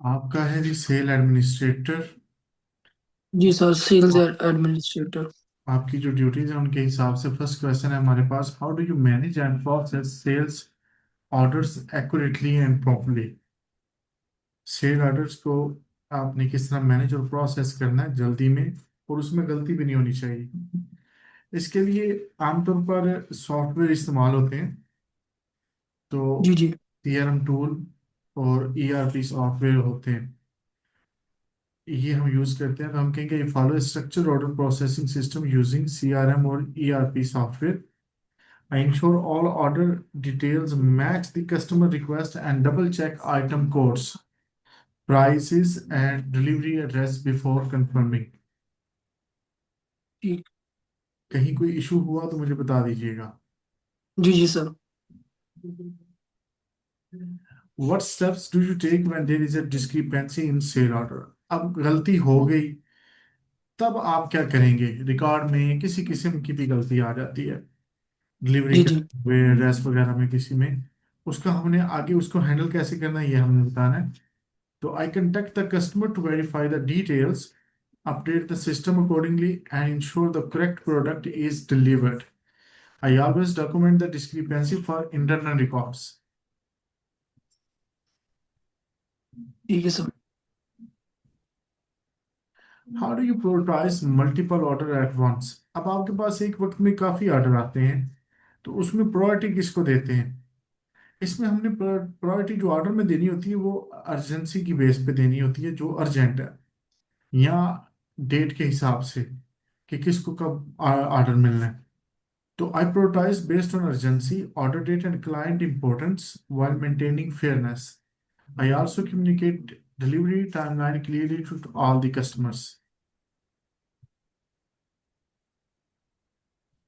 आपका है जी cell administrator. जी sir, sales administrator. आपकी जो ड्यूटीज है उनके हिसाब से फर्स्ट क्वेश्चन है हमारे पास, how do you manage and process sales orders accurately and properly. Sale orders को आपने किस तरह मैनेज और प्रोसेस करना है जल्दी में, और उसमें गलती भी नहीं होनी चाहिए। इसके लिए आमतौर पर सॉफ्टवेयर इस्तेमाल होते हैं। तो जी जी। सीआरएम टूल और ईआरपी सॉफ्टवेयर होते हैं, ये हम यूज करते हैं। तो हम कहेंगे follow structure order processing system using CRM और ERP software. I ensure all order details match the customer request and double check item codes, prices and delivery address before confirming. ठीक। कहीं कोई इशू हुआ तो मुझे बता दीजिएगा। जी जी sir. What steps do you take when there is a discrepancy in sale order? अब गलती हो गई, तब आप क्या करेंगे? रिकॉर्ड में किसी किस्म की भी गलती आ जाती है, डिलीवरी जी करते जी। हुए एड्रेस वगैरह में किसी में, उसका हमने आगे उसको हैंडल कैसे करना है ये हमने बताना है। So I contact the customer to verify the details, update the system accordingly, and ensure the correct product is delivered. I always document the discrepancy for internal records. ठीक है sir. How do you prioritize multiple order at once? अब आपके पास एक वक्त में काफी order आते हैं, तो उसमें प्रायोरिटी किसको देते हैं? इसमें हमने प्रायोरिटी जो ऑर्डर में देनी होती है वो अर्जेंसी की बेस पे देनी होती है, जो अर्जेंट है, या डेट के हिसाब से कि किसको कब ऑर्डर मिलना है। So I prioritize based on urgency, order date, and client importance while maintaining fairness. I also communicate delivery timeline clearly to all the customers.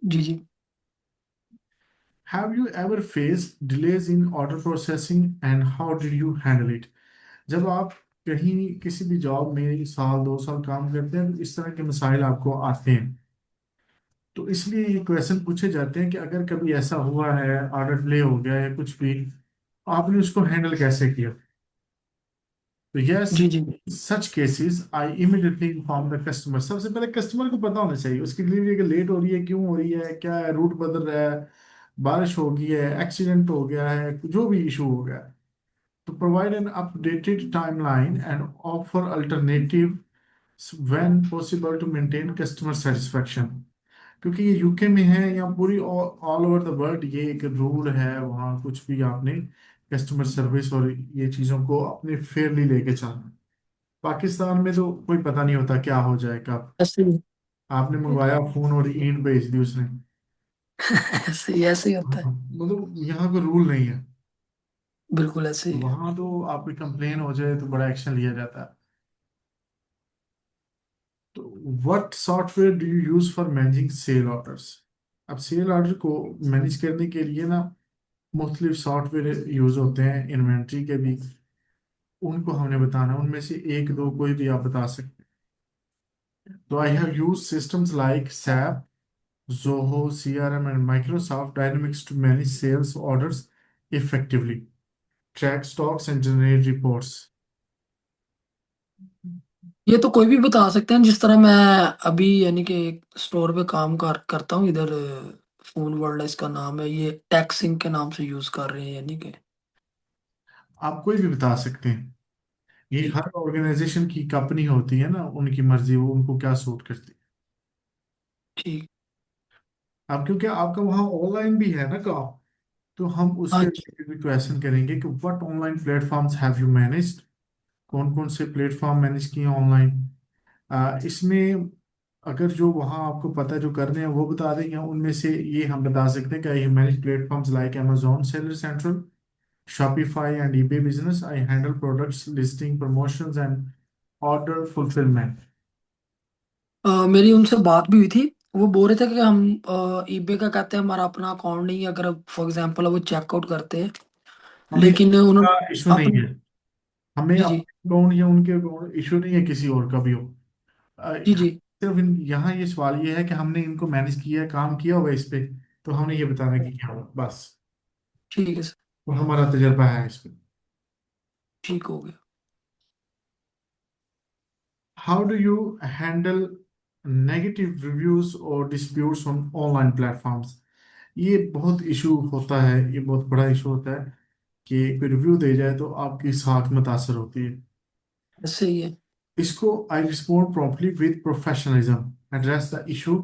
Ji ji. Have you ever faced delays in order processing and how did you handle it? जब आप कहीं किसी भी job में साल 2 साल काम करते हैं तो इस तरह के मसाइल आपको आते हैं। तो इसलिए ये क्वेश्चन पूछे जाते हैं कि अगर कभी ऐसा हुआ है, ऑर्डर डिले हो गया है कुछ भी, आपने उसको हैंडल कैसे किया? तो यस, जी जी। Such cases I immediately inform the customer. सबसे पहले कस्टमर को पता होना चाहिए उसकी डिलीवरी अगर लेट हो रही है, क्यों हो रही है, क्या है, रूट बदल रहा है, बारिश हो गई है, एक्सीडेंट हो गया है, जो भी इशू हो गया है। तो provide an updated timeline and offer alternative when possible to maintain customer satisfaction. क्योंकि ये यूके में है या पूरी ऑल ओवर द वर्ल्ड ये एक रूल है, वहाँ कुछ भी आपने कस्टमर सर्विस और ये चीज़ों को अपने फेयरली लेके चलना। पाकिस्तान में तो कोई पता नहीं होता क्या हो जाए कब। ऐसे ही। आपने मंगवाया फोन और ईंट भेज दी उसने। ऐसे ही होता है। मतलब यहाँ कोई रूल नहीं है। बिल्कुल ऐसे तो ही है। वहाँ तो आपकी कंप्लेन हो जाए तो बड़ा एक्शन लिया जाता है। तो what software do you use for managing sale orders? अब सेल ऑर्डर को मैनेज करने के लिए ना मुख्तलिफ सॉफ्टवेयर यूज होते हैं, इन्वेंट्री के भी। उनको हमने बताना, उनमें से एक दो कोई भी आप बता सकते हैं। तो I have use systems like SAP, Zoho, CRM, and Microsoft Dynamics to manage sales orders effectively, track stocks, and generate reports. ये तो कोई भी बता सकते हैं, जिस तरह मैं अभी यानी कि एक स्टोर पे काम करता हूँ इधर। फोन वर्ल्ड इसका नाम है, ये टैक्सिंग के नाम से यूज कर रहे हैं यानी कि। आप कोई भी बता सकते हैं। ये ठीक। हर ऑर्गेनाइजेशन की कंपनी होती है ना, उनकी मर्जी, वो उनको क्या सूट करती है। ठीक। अब क्योंकि आपका वहाँ ऑनलाइन भी है ना काम, तो हम हाँ उसके जी। रिलेटेड भी क्वेश्चन करेंगे कि what online platforms have you managed. कौन कौन से प्लेटफॉर्म मैनेज किए ऑनलाइन। इसमें अगर जो वहाँ आपको पता है जो करने हैं वो बता देंगे, उनमें से ये हम बता सकते हैं कि I manage platforms like Amazon seller central, Shopify and eBay business. I handle products listing promotions and order fulfilment. मेरी उनसे बात भी हुई थी। वो बोल रहे थे कि हम ईबे का कहते हैं हमारा अपना अकाउंट नहीं है, अगर फॉर एग्जांपल वो चेकआउट करते हैं। हमें लेकिन उन्होंने का इशू नहीं है, अपने। हमें जी जी। अपने अकाउंट या उनके अकाउंट इशू नहीं है किसी और का भी हो। जी जी। सिर्फ यहाँ ये सवाल ये है कि हमने इनको मैनेज किया है, काम किया हुआ है इस पे, तो हमने ये बताना है कि क्या हुआ बस। ठीक है सर। तो हमारा तजर्बा है इस पे। ठीक हो गया। How do you handle negative reviews और डिस्प्यूट्स ऑन ऑनलाइन प्लेटफॉर्म्स? ये बहुत इशू होता है, ये बहुत बड़ा इशू होता है कि कोई रिव्यू दे जाए तो आपकी साख मुतासर होती है। ऐसे ही है। इसको I respond promptly with professionalism, address the issue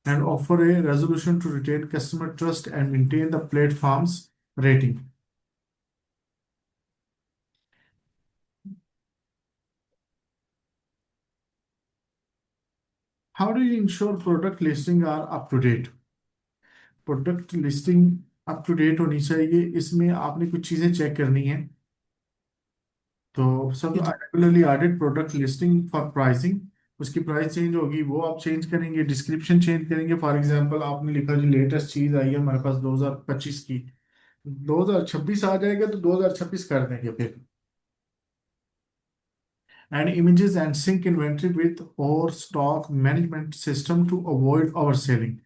and offer a resolution to retain customer trust and maintain the platform's rating. How do you ensure product listing are up to date? Product listing up to date होनी चाहिए, इसमें आपने कुछ चीज़ें check करनी है। तो सब ये तो regularly audit product listing for pricing, उसकी प्राइस चेंज होगी वो आप चेंज करेंगे, डिस्क्रिप्शन चेंज करेंगे। फॉर एग्जांपल आपने लिखा जो लेटेस्ट चीज़ आई है हमारे पास 2025 की, 2026 आ जाएगा तो 2026 कर देंगे फिर। And images and sync inventory with our stock management system to avoid overselling.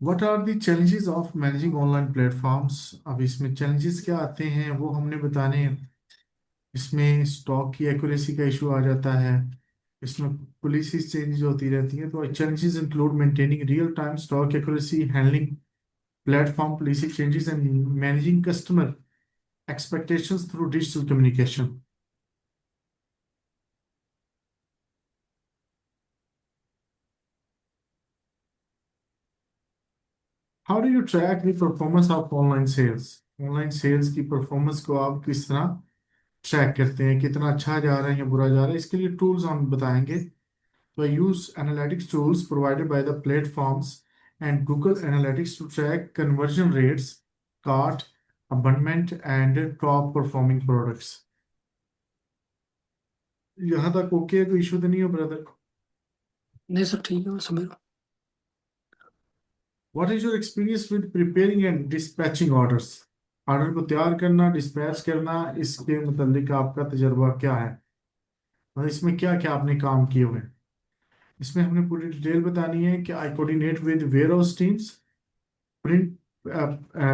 What are the challenges of managing online platforms? अब इसमें challenges क्या आते हैं वो हमने बताने हैं। इसमें स्टॉक की एक्यूरेसी का इशू आ जाता है, इसमें पॉलिसीज चेंज होती रहती हैं। तो challenges include maintaining real time stock accuracy, handling platform policy changes and managing customer expectations through digital communication. How do you track the performance of online sales? Online sales की performance को आप किस तरह track करते हैं, कितना अच्छा जा रहा है या बुरा जा रहा है? इसके लिए टूल्स हम बताएंगे। तो use analytics tools provided by the platforms and Google analytics to track conversion rates, cart abandonment and top performing products. यहाँ तक ओके है, कोई इशू तो नहीं है ब्रदर? नहीं सर, ठीक है, मैं समझ रहा what is your experience with preparing and dispatching orders? Order को तैयार करना, डिस्पैच करना, इसके मुतालिक आपका तजर्बा क्या है और इसमें क्या क्या आपने काम किए हुए हैं? इसमें हमने पूरी डिटेल बतानी है कि I coordinate with warehouse teams, print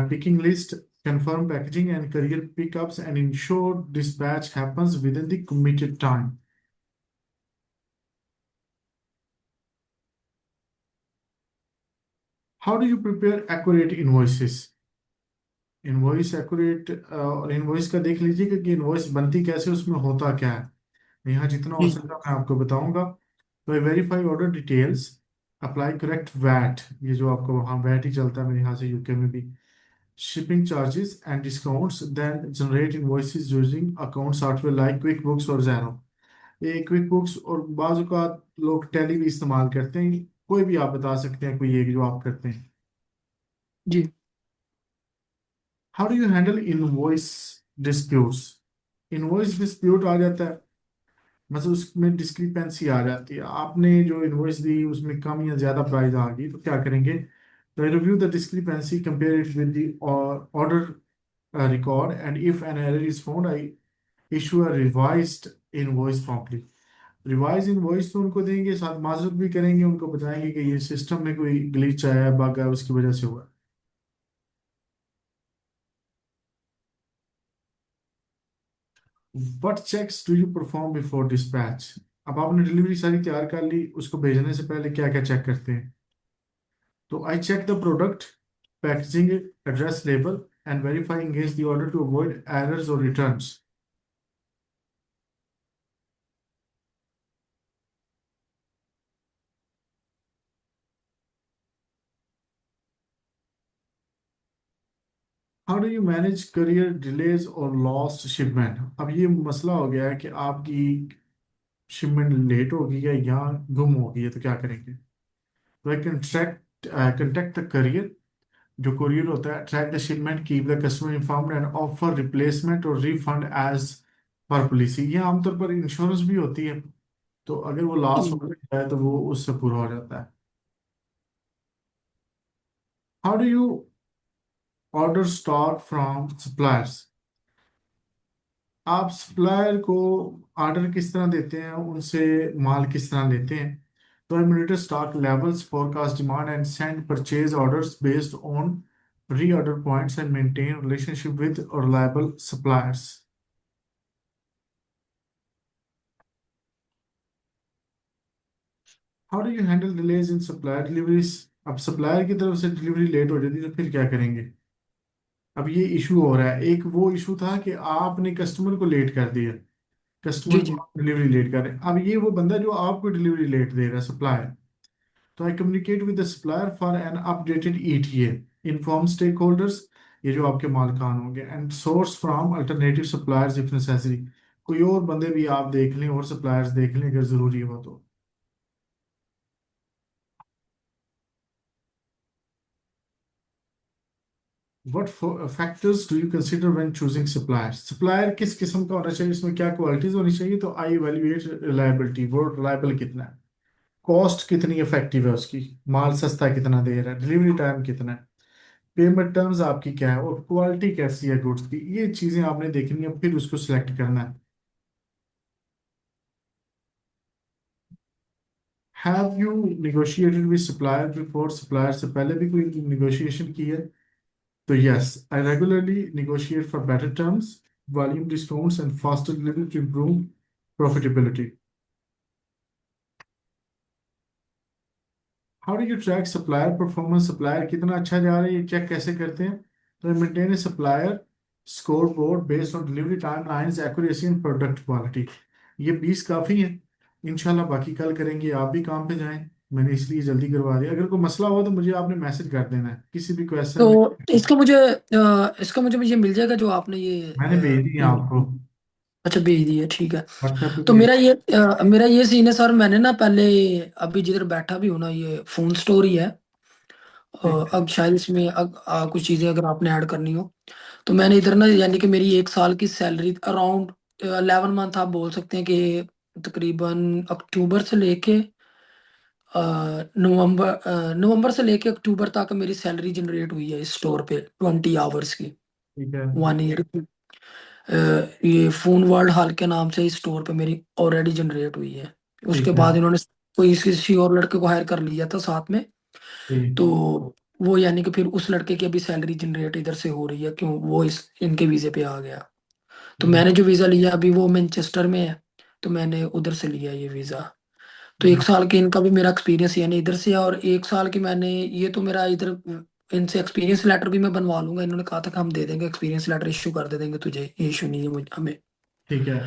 picking list, confirm packaging and courier pickups and ensure dispatch happens within the committed time. How do you prepare accurate invoices? Invoice accurate और invoice का देख लीजिएगा कि invoice बनती कैसे, उसमें होता क्या है। यहाँ जितना हो हूँ। सका मैं आपको बताऊंगा। तो verify order details, apply correct VAT, ये जो आपको वहाँ वैट ही चलता है मेरे यहाँ से यूके में भी, shipping charges and discounts, then generate invoices using account software like QuickBooks और ज़ेरो। ये क्विक बुक्स और बाजू का लोग टैली भी इस्तेमाल करते हैं, कोई भी आप बता सकते हैं कोई एक जो आप करते हैं। जी। How do you handle invoice disputes? Invoice dispute आ जाता है, मतलब उसमें डिस्क्रिपेंसी आ जाती है, आपने जो इनवॉइस दी उसमें कम या ज्यादा प्राइस आ गई तो क्या करेंगे? तो review the discrepancy, compare it with the order record and if an error is found I issue a revised invoice promptly. Revise invoice तो उनको देंगे, साथ माजरत भी करेंगे, उनको बताएंगे कि ये सिस्टम में कोई ग्लिच आया है, बग है, उसकी वजह से हुआ। What checks do you perform before dispatch? अब आपने डिलीवरी सारी तैयार कर ली, उसको भेजने से पहले क्या क्या चेक करते हैं? तो I check the product, packaging, address, label and verify against the order to avoid errors और returns. How do you manage carrier delays और लॉस्ट शिपमेंट? अब ये मसला हो गया है कि आपकी शिपमेंट लेट हो गई है या गुम हो गई है, तो क्या करेंगे? तो आई कंटेक्ट कंटेक्ट द करियर, जो कुरियर होता है, track the shipment, keep the customer informed and offer replacement और रिफंड एज पर पॉलिसी। ये आमतौर पर इंश्योरेंस भी होती है, तो अगर वो लॉस हूँ। हो जाए तो वो उससे पूरा हो जाता है। How do you order stock from suppliers? आप सप्लायर को ऑर्डर किस तरह देते हैं, उनसे माल किस तरह लेते हैं? तो आई monitor stock levels, forecast demand and send purchase orders based on reorder points and maintain relationship with reliable suppliers. How do you handle delays in supplier deliveries? अब सप्लायर की तरफ से डिलीवरी लेट हो जाती है तो फिर क्या करेंगे? अब ये इशू हो रहा है। एक वो इशू था कि आपने कस्टमर को लेट कर दिया, जी कस्टमर को जी। आप डिलीवरी लेट कर रहे हैं। अब ये वो बंदा जो आपको डिलीवरी लेट दे रहा है, सप्लायर। तो I communicate with the supplier for an updated ETA, inform stakeholders, ये जो आपके मालकान होंगे, and source from alternative suppliers if necessary. कोई और बंदे भी आप देख लें और सप्लायर्स देख लें अगर जरूरी हो तो। What factors do you consider when choosing supplier? Supplier किस किस्म का होना चाहिए, इसमें क्या क्वालिटीज होनी चाहिए? तो आई इवेल्युएट रिलायबिलिटी, वो रिलायबल कितना है, कॉस्ट कितनी इफेक्टिव है उसकी, माल सस्ता कितना दे रहा है, डिलीवरी टाइम कितना है, पेमेंट टर्म्स आपकी क्या है, और क्वालिटी कैसी है गुड्स की। ये चीजें आपने देखनी है, फिर उसको सिलेक्ट करना है। Have you negotiated with supplier before? Supplier से पहले भी कोई निगोशिएशन की है? तो yes, I regularly negotiate for better terms, volume discounts and faster delivery to improve profitability. How do you track supplier performance? Supplier कितना अच्छा जा रहा है ये चेक कैसे करते हैं? तो maintain A supplier score board based on delivery time lines, accuracy and product quality. ये 20 काफ़ी है। इंशाल्लाह बाकी कल करेंगे, आप भी काम पे जाएं। मैंने इसलिए जल्दी करवा दिया। अगर कोई मसला हो तो मुझे आपने मैसेज कर देना है किसी भी क्वेश्चन में। तो इसका मुझे ये मिल जाएगा जो आपने ये मैंने भेज दी है आपको, अच्छा भेज दिया, ठीक है। व्हाट्सएप पे तो भेज। मेरा ये सीन है सर, मैंने ना पहले अभी जिधर बैठा भी हूँ ना, ये फोन स्टोर ही है। ठीक है। अब शायद इसमें कुछ चीज़ें अगर आपने ऐड करनी हो, तो मैंने इधर ना यानी कि मेरी एक साल की सैलरी अराउंड 11 मंथ आप बोल सकते हैं कि तकरीबन अक्टूबर से लेके नवंबर से लेके अक्टूबर तक मेरी सैलरी जनरेट हुई है इस स्टोर पे 20 आवर्स की, ठीक है। 1 ईयर की। ये फोन वर्ल्ड हॉल के नाम से इस स्टोर पे मेरी ऑलरेडी जनरेट हुई है। उसके ठीक है। बाद इन्होंने कोई किसी और लड़के को हायर कर लिया था साथ में। ठीक। तो वो यानी कि फिर उस लड़के की अभी सैलरी जनरेट इधर से हो रही है, क्यों वो इस इनके वीजे पे आ गया। तो हम्म, मैंने जो वीजा लिया अभी वो मैनचेस्टर में है, तो मैंने उधर से लिया ये वीजा। तो एक हम्म, साल के इनका भी मेरा एक्सपीरियंस यानी इधर से है, और एक साल की मैंने ये तो मेरा इधर इनसे एक्सपीरियंस लेटर भी मैं बनवा लूंगा। इन्होंने कहा था कि हम दे देंगे, एक्सपीरियंस लेटर इशू कर दे देंगे तुझे, ये इशू नहीं है हमें। ठीक है।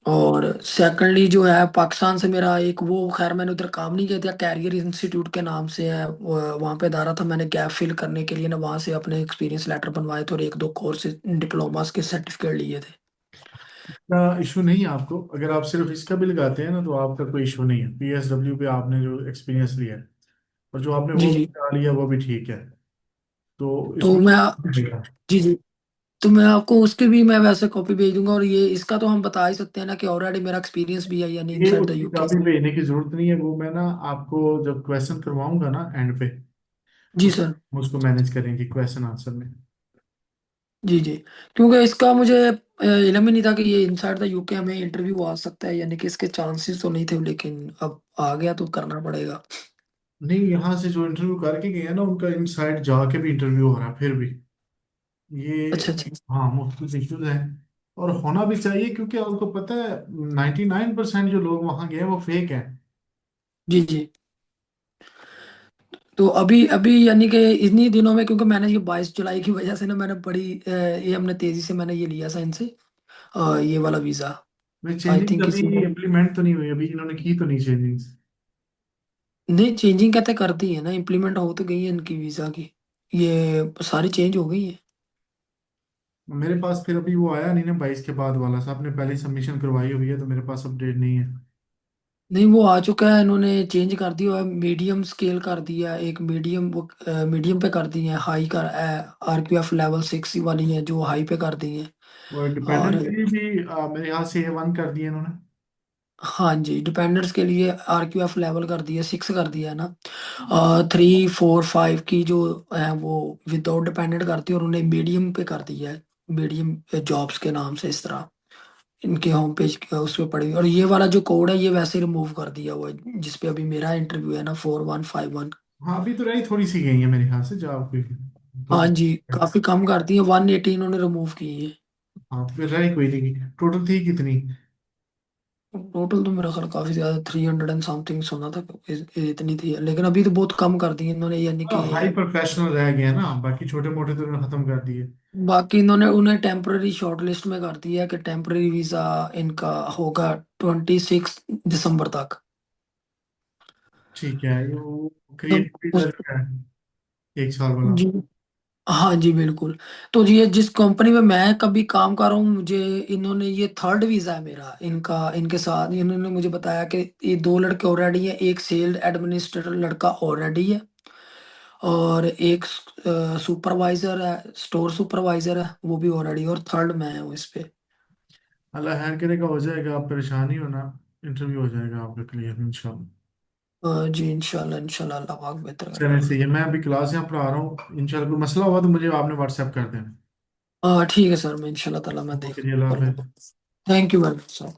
और सेकंडली जो है पाकिस्तान से मेरा एक वो, खैर मैंने उधर काम नहीं किया था, कैरियर इंस्टीट्यूट के नाम से है, वहाँ पे अदारा था। मैंने गैप फिल करने के लिए ना वहाँ से अपने एक्सपीरियंस लेटर बनवाए थे और एक दो कोर्स डिप्लोमास के सर्टिफिकेट लिए थे। का इशू नहीं है आपको, अगर आप सिर्फ इसका भी लगाते हैं ना तो आपका कोई इशू नहीं है। पीएसडब्ल्यू पे आपने जो एक्सपीरियंस लिया है और जो आपने जी वो जी। बता लिया वो भी ठीक है, तो तो इसमें मैं मिलेगा। जी जी, तो मैं आपको उसकी भी मैं वैसे कॉपी भेज दूंगा। और ये इसका तो हम बता ही सकते हैं ना कि ऑलरेडी मेरा एक्सपीरियंस भी है यानी ये इनसाइड द उसकी यूके। कॉपी भेजने की जरूरत नहीं है, वो मैं ना आपको जब क्वेश्चन करवाऊंगा ना एंड पे, जी उस सर। हम उसको मैनेज करेंगे क्वेश्चन आंसर में। जी जी, क्योंकि इसका मुझे इल्म ही नहीं था कि ये इनसाइड द यूके हमें इंटरव्यू आ सकता है, यानी कि इसके चांसेस तो नहीं थे, लेकिन अब आ गया तो करना पड़ेगा। नहीं, यहाँ से जो इंटरव्यू करके गए हैं ना उनका इनसाइड जाके भी इंटरव्यू हो रहा है फिर भी। ये अच्छा अच्छा। हाँ, मुख्तलिफ इश्यूज हैं और होना भी चाहिए, क्योंकि आपको पता है 99% जो लोग वहाँ गए हैं वो फेक हैं। जी जी। तो अभी अभी यानी कि इन्हीं दिनों में, क्योंकि मैंने ये 22 जुलाई की वजह से ना मैंने बड़ी ये हमने तेजी से मैंने ये लिया था इनसे ये वाला वीज़ा। मैं आई चेंजिंग थिंक अभी इसी इम्प्लीमेंट तो नहीं हुई, अभी इन्होंने की तो नहीं चेंजिंग। नहीं, चेंजिंग कहते कर दी है ना, इम्प्लीमेंट हो तो गई है इनकी वीज़ा की, ये सारी चेंज हो गई है। मेरे पास फिर अभी वो आया नहीं ना 22 के बाद वाला, साहब ने पहले ही सबमिशन करवाई हुई है तो मेरे पास अपडेट नहीं है। नहीं, वो आ चुका है, इन्होंने चेंज कर दिया है, मीडियम स्केल कर दिया है, एक मीडियम वो मीडियम पे कर दी है, हाई कर आरपीएफ लेवल 6 वाली है जो हाई पे कर दी है। और और डिपेंडेंट के लिए भी मेरे यहाँ से A1 कर दिए इन्होंने। हाँ जी, डिपेंडेंट्स के लिए आरक्यूएफ लेवल कर दिया, 6 कर दिया है ना। 3 4 5 की जो है वो विदाउट डिपेंडेंट करती है, और उन्हें मीडियम पे कर दिया है। बीडीएम जॉब्स के नाम से, इस तरह इनके होम पेज उस पर पड़ी हुई। और ये वाला जो कोड है ये वैसे रिमूव कर दिया हुआ है जिस पे अभी मेरा इंटरव्यू है ना, 4151। हाँ अभी तो रही थोड़ी सी गई है मेरे ख्याल से जॉब की, दो हाँ जी, तीन। काफी कम कर दी है, 180 इन्होंने रिमूव की है। हाँ तो फिर रही कोई नहीं, टोटल थी कितनी? टोटल तो मेरा ख्याल काफी ज्यादा, 300 एंड समथिंग सुना था, इतनी थी, लेकिन अभी तो बहुत कम कर दी इन्होंने, यानी कि हाई प्रोफेशनल रह गया ना, बाकी छोटे मोटे तो उन्होंने खत्म कर दिए। बाकी इन्होंने उन्हें टेम्पररी शॉर्ट लिस्ट में कर दिया कि टेम्पररी वीजा इनका होगा 26 दिसंबर तक। ठीक है, ये वो तो क्रिएटिविटी उस का है, 1 साल वाला। जी, हाँ जी बिल्कुल। तो ये जिस कंपनी में मैं कभी काम कर रहा हूँ, मुझे इन्होंने, ये थर्ड वीजा है मेरा इनका, इनके साथ इन्होंने मुझे बताया कि ये दो लड़के ऑलरेडी हैं, एक सेल्स एडमिनिस्ट्रेटर लड़का ऑलरेडी है, और एक सुपरवाइजर है, स्टोर सुपरवाइजर है वो भी ऑलरेडी, और थर्ड मैं हूँ इस पे। अल्लाह खैर करेगा, हो जाएगा, आप परेशान ही होना, इंटरव्यू हो जाएगा आपका क्लियर इंशाल्लाह। जी इंशाल्लाह, इंशाल्लाह अल्लाह पाक बेहतर चलें करेगा। सही है, मैं अभी क्लास यहाँ पढ़ा रहा हूँ, इंशाल्लाह कोई मसला हुआ तो मुझे आपने व्हाट्सएप कर देना। ठीक है सर, मैं इंशाल्लाह ताला मैं देख ओके जी, अल्लाह कर हाफिज़। लूँगा। Thank you very much sir.